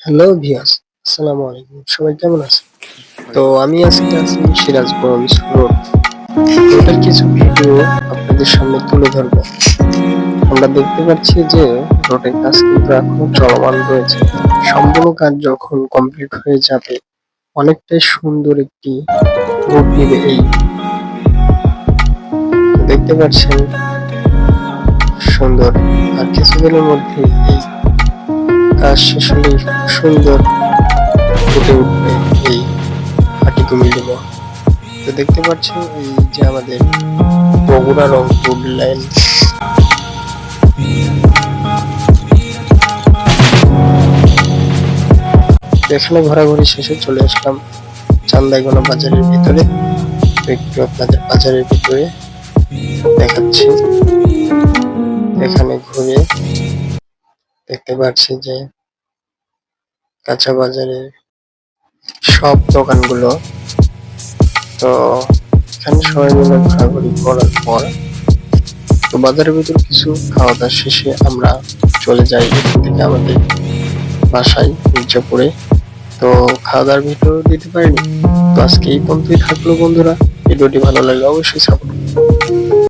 Hello viewers, আসসালামু আলাইকুম। সবাই কেমন আছেন? তো আমি আজকে আছি সিরাজগঞ্জ রোড। রোডের কিছু ভিডিও আপনাদের সামনে তুলে ধরবো। আমরা দেখতে পাচ্ছি যে রোডের কাজ কিন্তু এখনো চলমান রয়েছে। সম্পূর্ণ কাজ যখন কমপ্লিট হয়ে যাবে, অনেকটাই সুন্দর একটি রূপ নেবে এই। দেখতে পাচ্ছেন সুন্দর, আর কিছুদিনের মধ্যে এই কাজ শেষ হলে সুন্দর ফুটে উঠবে এই হাটিকুমিল্লি। তো দেখতে পাচ্ছেন এই যে আমাদের বগুড়া রংপুর লাইন। এখানে ঘোরাঘুরি শেষে চলে আসলাম চান্দাইগোনা বাজারের ভিতরে। একটু আপনাদের বাজারের ভিতরে দেখাচ্ছি। এখানে ঘুরে দেখতে পাচ্ছি যে কাঁচা বাজারের সব দোকানগুলো। তো এখানে সবাই মিলে ঘোরাঘুরি করার পর তো বাজারের ভিতর কিছু খাওয়া দাওয়া শেষে আমরা চলে যাই এখান থেকে আমাদের বাসায় মির্জাপুরে। তো খাওয়া দাওয়ার ভিডিও দিতে পারিনি। তো আজকে এই পর্যন্তই থাকলো বন্ধুরা। ভিডিওটি ভালো লাগলে অবশ্যই সাপোর্ট